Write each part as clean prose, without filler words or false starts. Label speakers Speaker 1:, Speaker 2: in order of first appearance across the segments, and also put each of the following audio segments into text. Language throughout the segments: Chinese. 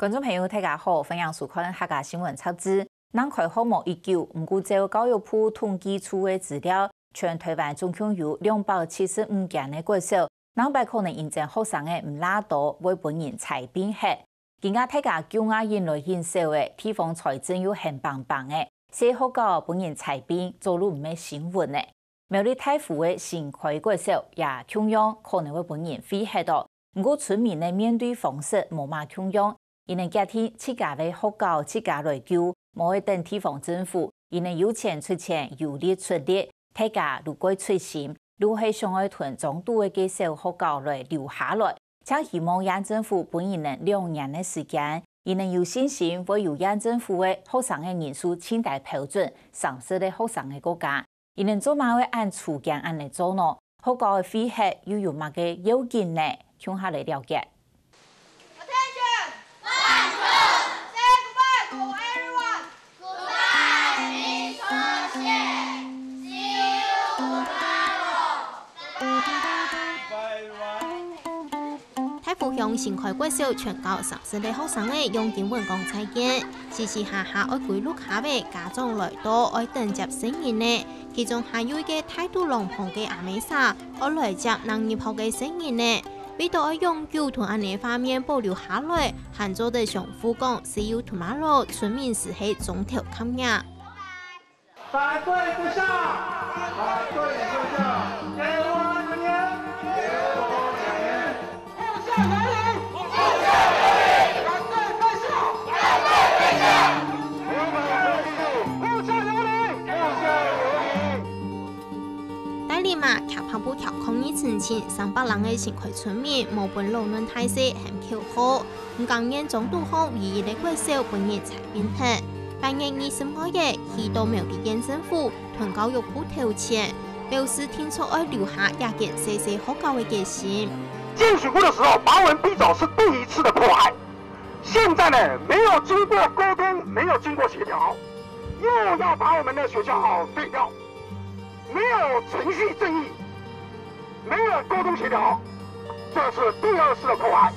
Speaker 1: 观众朋友，大家好，欢迎收看客家新闻插枝。南开学无已久，不过照教育部统计处的资料，全台湾总共有275间的国小，南北可能因证学生的唔拉多，为本人裁编学。更加大家叫我引来很少的地方财政又很棒棒的，小学校本人裁编做路唔系新闻的。苗栗太湖的新开国小也同样可能会本人废学到，不过村民的面对方式无嘛同样。因为家庭自家的学校自家来救，无会等地方政府，因为有钱出钱，有力出力。大家如果出心，如果想要囤中度的小学校来留下来，请希望县政府本人能2年的时间，因为有信心会有县政府的学生的人数清大标准，上市的学生的国家，因为做嘛会按处境按来做呢？学校的废学又有嘛个要件呢？听下来了解。
Speaker 2: 太湖乡新开国小全校30个学生的用英文讲菜件，时时下下爱归路卡的家长来到爱等接新人呢。其中还有一个态度龙凤的阿美莎，爱来接能入学的新人呢。为到爱永久同安尼方面保留下来，汉族的上夫讲是有土马路村民是系中条抗压。
Speaker 3: 反对不下，反对不下，给我2年，给我2年，不下原理，不下原理，反对不下，反对不下，不下原理，不下原理。
Speaker 2: 带领嘛，脚跑步调抗议澄清300人的新开村民，无本路论态势很口好，唔甘愿中度后唯一的国小本日才变黑。8月25日，去到苗栗县政府同教育部投钱，表示听说要留下亚件小学校的决心。
Speaker 3: 进水库的时候，把我们逼走是第一次的迫害。现在呢，没有经过沟通，没有经过协调，又要把我们的学校废掉，没有程序正义，没有沟通协调，这是第2次的迫害。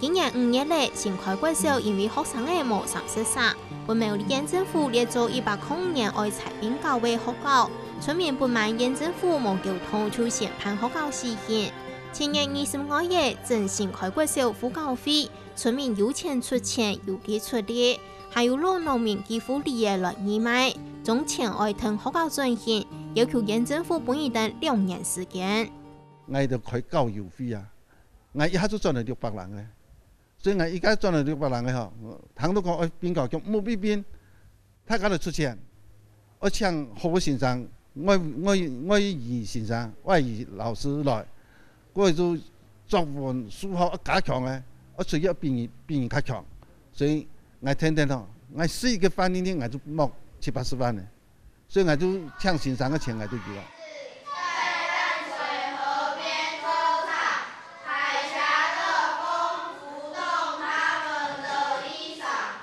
Speaker 2: 今年5月嘞，新开国小因为学生的无上识啥，被苗栗县政府列作105年爱裁编教的学校。村民不满县政府无沟通就宣判学校实行。7月25日，正新开国小付教费，村民有钱出钱，有力出力，还有老农民几乎离业来义卖，总钱爱同学校进行，要求县政府本一等2年时间。
Speaker 4: 我就开教育费啊，我一下就赚了600人咧。所以我依家賺了600人嘅嗬，行到講我變教局冇必變，他家嚟出錢，我請學務先生，我二先生，我二老師來，我就作文數學加強嘅，我需要變加強，所以我天天嗬，我4個班呢我就冇70-80萬嘅，所以我就請先生嘅錢我就要啦。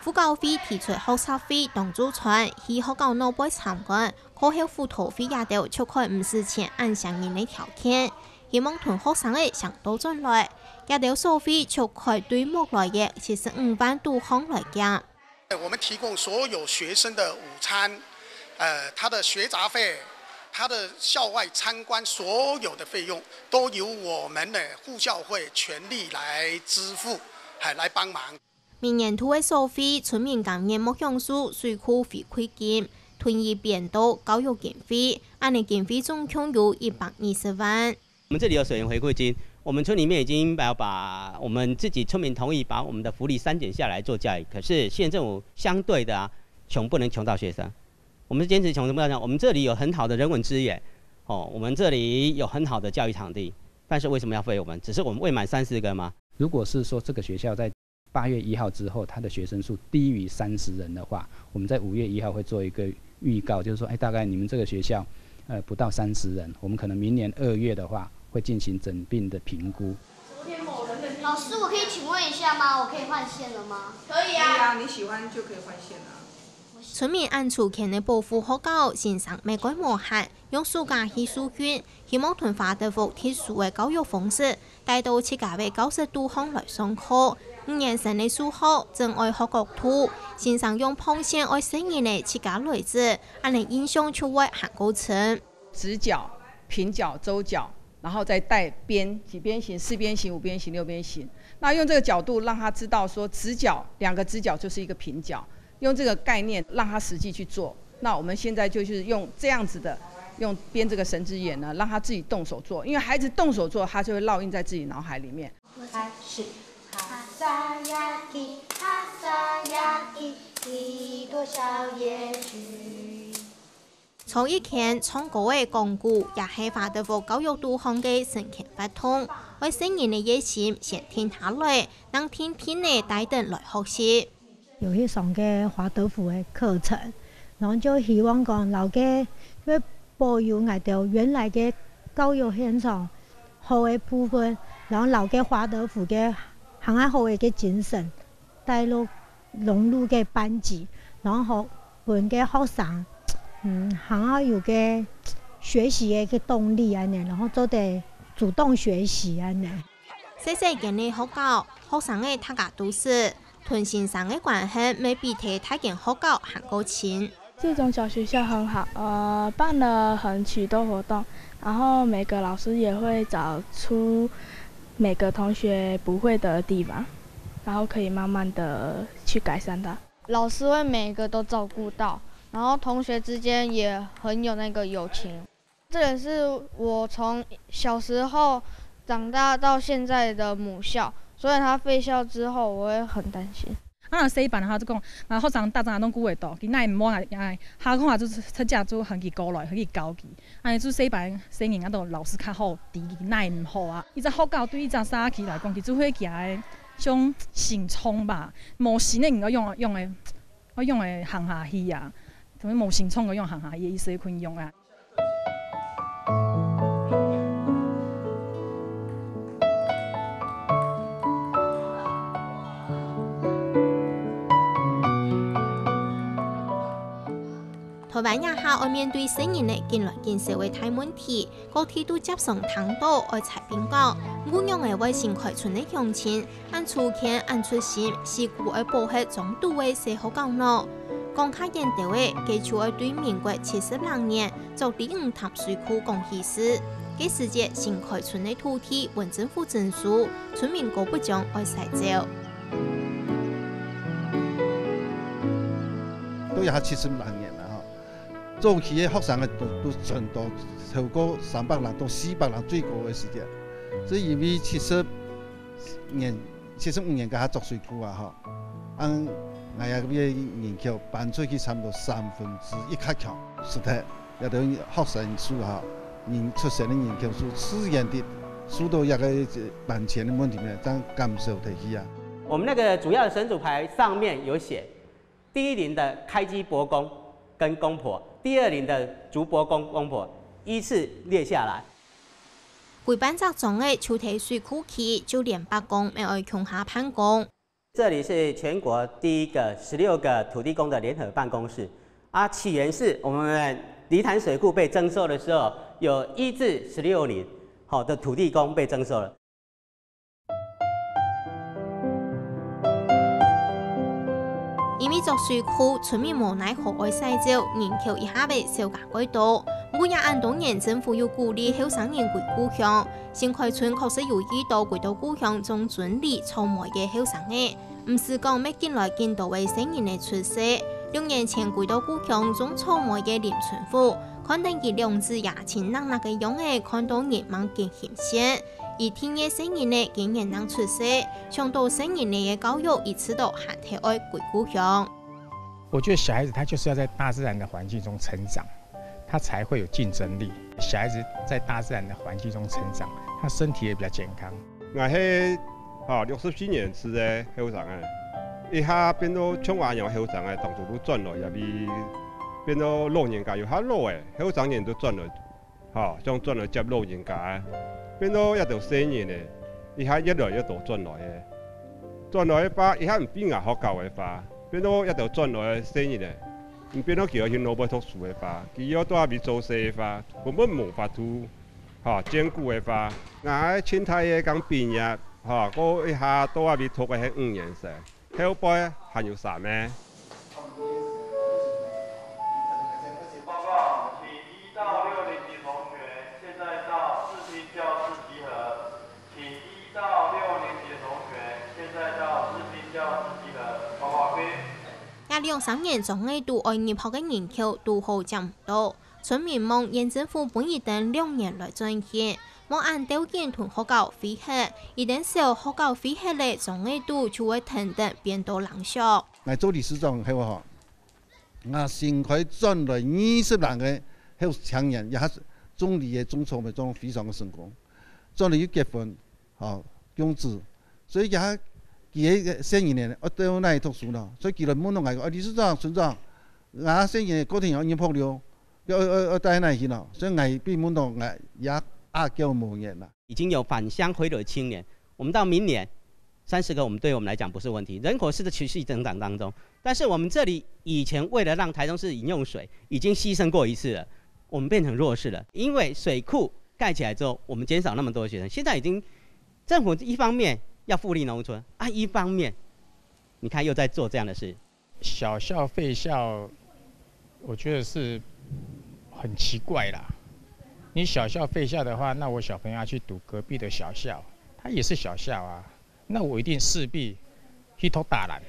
Speaker 2: 付教费提出学测费当主传，去学校内部参观，课后辅导费也都超开50钱，按相应的条件，希望同学生的上到进来，也都收费超开对目来的75万多项来讲。
Speaker 5: 我们提供所有学生的午餐，他的学杂费，他的校外参观所有的费用，都由我们的护校会全力来支付，来帮忙。
Speaker 2: 明年度的收费，村民今年目向数水库回馈金，吞一变到教育经费，按年经费总共有120万。
Speaker 6: 我们这里有水源回馈金，我们村里面已经把我们自己村民同意把我们的福利删减下来做教育，可是县政府相对的啊，穷不能穷到学生，我们坚持穷不能穷。我们这里有很好的人文资源，我们这里有很好的教育场地，但是为什么要废我们？只是我们未满30个吗？
Speaker 7: 如果是说这个学校在8月1号之后，他的学生数低于30人的话，我们在5月1号会做一个预告，就是说，大概你们这个学校，不到30人，我们可能明年2月的话会进行整并的评估。
Speaker 8: 老师，我可以请问一下吗？我可以换线了吗？
Speaker 9: 可以啊，你喜欢就可以换线了。
Speaker 2: 村民按出前的保护好狗，欣赏玫瑰魔汉，用暑假去书院，希望屯华德福特殊的教育方式，带到自家的90度巷来上课。5年生的数学真爱學國土，先生用碰線愛適應的自家類子，按嚟印象出位很高層。
Speaker 9: 直角、平角、周角，然後再帶邊，幾邊形、4邊形、5邊形、6邊形。那用這個角度讓他知道說直角2個直角就是一個平角，用這個概念讓他實際去做。那我們現在就是用這樣子的，用編這個神之眼呢，讓他自己動手做，因為孩子動手做，他就會烙印在自己腦海裡面。
Speaker 2: 曹一乾唱歌嘅講古，也係華德福教育導向嘅神奇不通。為成人嘅熱心，先聽下來，讓天天嘅帶等來學習。
Speaker 10: 有去上嘅華德福嘅課程，然後就希望講留嘅要保有我哋原來嘅教育現場好嘅部分，然後留嘅華德福嘅行下好嘅精神帶入融入嘅班級，然後本嘅學生行下有嘅學習嘅動力啊，然後做得主動學習啊。
Speaker 2: 細細間嘅學校，學生嘅大家都是同先生嘅關係，未比其他間學校還高親。
Speaker 11: 這種小學校很好，辦了很許多活動，然後每個老師也會找出每個同學不會的地方，然後可以慢慢的去改善它。
Speaker 12: 老師會每個都照顧到，然後同學之間也很有那個友情。這也是我從小時候長大到現在的母校，所以他廢校之後，我會很擔心。
Speaker 13: 若細班哈，就講學生大陣攏顧會到，囡仔唔好下課就出隻做恆期過來，恆期交期。安尼做細班細年啊，都老師較好，對囡仔唔好啊。伊只學校對伊只早起來講，其實會行誒種成聰吧，無成誒個用誒行下去啊，同無成聰個用行下去，伊細群用啊。
Speaker 2: 台灣也下愛面對新人嘅近來近社會大問題，各地都接上ทั้ง多愛裁編稿，唔用嘅為新開村嘅鄉親，按出錢按出心，是故愛保護中度嘅社會教育。講卡研究嘅，基礎愛對民國72年做第5塔水庫講起事，嘅時節新開村嘅土地問政府證書，村民過不將愛採走。
Speaker 4: 都有72年啦，早期嘅學生都全都超過300人到400人最高嘅時間，所以因為75年嘅下作水庫啊，按我哋嘅人口搬出去差唔多1/3較強，實在要等學生數人出生嘅人口數自然的數到一個搬遷嘅問題呢，將減少提起啊。
Speaker 6: 我們那個主要的神主牌上面有寫，第1輪的開基伯公跟公婆，第2輪的竹伯公公婆，依次列下來。
Speaker 2: 規班集中嘅秋堤水庫區就連8公沒愛窮下判公。
Speaker 6: 這裡是全國第1個16個土地公的聯合辦公室啊，起源是我們梨潭水庫被徵收的時候，有1至16里好的土地公被徵收了。
Speaker 2: 因為作水庫，村民無奈何愛洗澡，人口一下被小價改多。每日按當年政府要鼓勵後生人歸故鄉，新開村確實有遇到歸到故鄉種尊禮草莓嘅後生嘅，唔是講咩見來見到嘅新人嘅出世。2年前歸到故鄉種草莓嘅林春富，看到佢兩隻牙青冷冷嘅樣嘅，看到人們見險些。而天嘅新人呢，竟然能出世，想到新人嘅教育一次都喊起愛歸故鄉。
Speaker 14: 我覺得小孩子他就是要在大自然的環境中成長，他才會有競爭力。小孩子在大自然的環境中成長，他身體也比較健康。
Speaker 15: 我係60幾年次嘅後生啊，一下變到像我一樣後生啊，當初都轉來入邊，變到老人家又較老嘅，後生人都轉來，像轉來接老人家。變到一條新人咧，一下越來越多轉來嘅，轉來嘅話，一下唔比外學校嘅話，變到一條轉來嘅新人咧，唔變咗叫佢去攞本讀書嘅話，佢要都係俾做西化，根本冇法度嚇兼顧嘅話，我青太嘅剛畢業嚇，嗰一下都係俾讀嘅係5年生，後輩還有啥呢？2-3
Speaker 2: 年總嘅讀愛入學嘅人口都好佔唔到，村民望縣政府本意等2年來賺錢，冇按條件同學校配合，一旦少學校配合咧，總嘅讀就會停頓變到冷縮。
Speaker 4: 我做理事長係話，我先可以賺來20人嘅係青年，也係總理嘅總籌咪做非常嘅成功，賺來要結婚，工資，所以也係。佢嘅生意呢，我到那裡讀書咯，所以佢嚟問我講，理事長、村長，我生意嗰天有入學了，我帶那去咯，所以我比問到我也叫無言啦。
Speaker 6: 已經有返鄉回流青年，我們到明年30個，對我們來講不是問題，人口是在持續增長當中。但是我們這裡以前為了讓台中市飲用水，已經犧牲過一次了，我們變成弱勢了，因為水庫蓋起來之後，我們減少那麼多學生，現在已經政府一方面要復利農村啊，一方面，你看又在做這樣的事。
Speaker 14: 小校廢校，我覺得是很奇怪啦。你小校廢校的話，那我小朋友要去讀隔壁的小校，他也是小校啊，那我一定勢必去讀大人。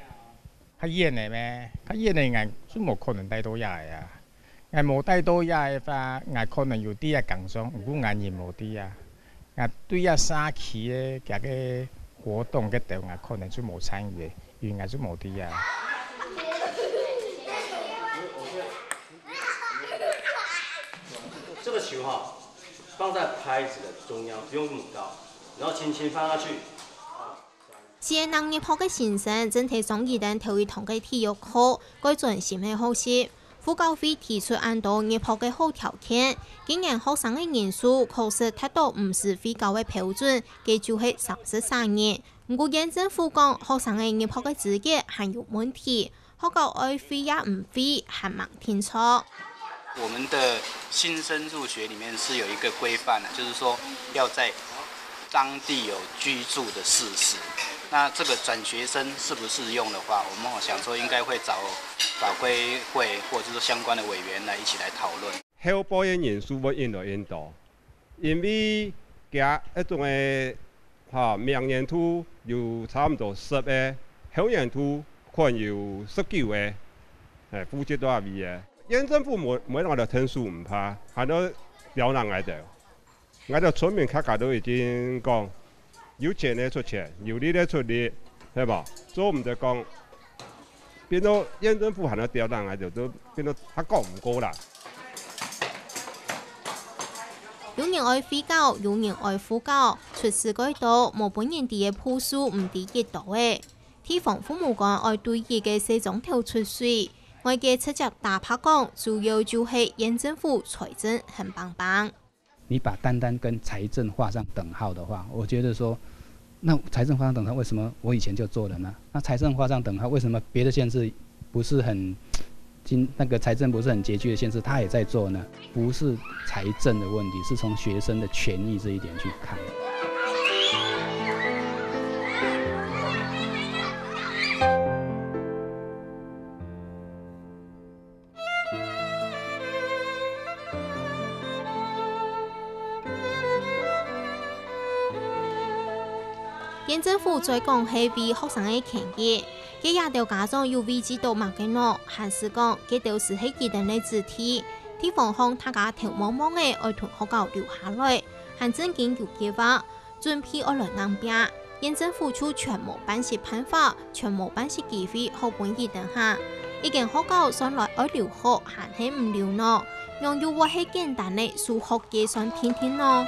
Speaker 14: 他遠的咩？他遠的人是冇可能帶到遐的啊。人冇帶到遐的話，人可能有啲啊工商，如果人人冇啲啊，人對啊三期的嗰個活動嘅地方可能就冇參與，原來就冇啲啊。
Speaker 16: 這個球哈，放在拍子的中央，不用那麼高，然後輕輕放下去。
Speaker 2: 是能入學嘅先生，整體上2等頭一堂嘅體育課，改進新嘅學習。副教委提出按照入學嘅好條件，今年學生嘅人數確實達到唔是非教嘅標準，佢就係33人。不過縣政府講學生嘅入學嘅資格還有問題，學校愛飛也唔飛，還蠻清楚。
Speaker 17: 我們的新生入學裡面是有一個規範的，就是說要在當地有居住的事實。那這個轉學生適不適用的話，我們想說應該會找法規會或者是相關的委員來一起來討論。
Speaker 15: 後輩嘅人數會越來越多，因為加一種嘅明年度有差唔多10個，後年度可能有19個，負責多少位嘅。縣政府每我哋聽數唔怕，係都刁難我哋村民大家都已經講。有錢的出錢，有力的出力，係嘛？所以我們就講，變到縣政府行到刁難，就都變到他講唔過啦。
Speaker 2: 有人愛非教，有人愛副教，出事嗰度冇本人哋嘅鋪數唔抵幾多嘅。地方父母講愛對佢嘅4種頭出水，外界直接打拍講，主要就係縣政府財政很棒棒。
Speaker 7: 你把單單跟財政畫上等號的話，我覺得說，那財政畫上等號，為什麼我以前就做了呢？那財政畫上等號，為什麼別的縣市不是很那個財政不是很拮據的縣市，他也在做呢？不是財政的問題，是從學生的權益這一點去看。
Speaker 2: 縣政府再講係為學生嘅權益，佢也條家長有未知道乜嘅喏，還是講佢條是喺佢哋嘅主體，地方向大家頭茫茫嘅愛同學校留下來，還正經有計劃，準備而來硬拼。縣政府出全無辦事辦法，全無辦事機會，好本意等下，一間學校上來愛留學，還係唔留喏，用要話係簡單嘅數學計算天天喏。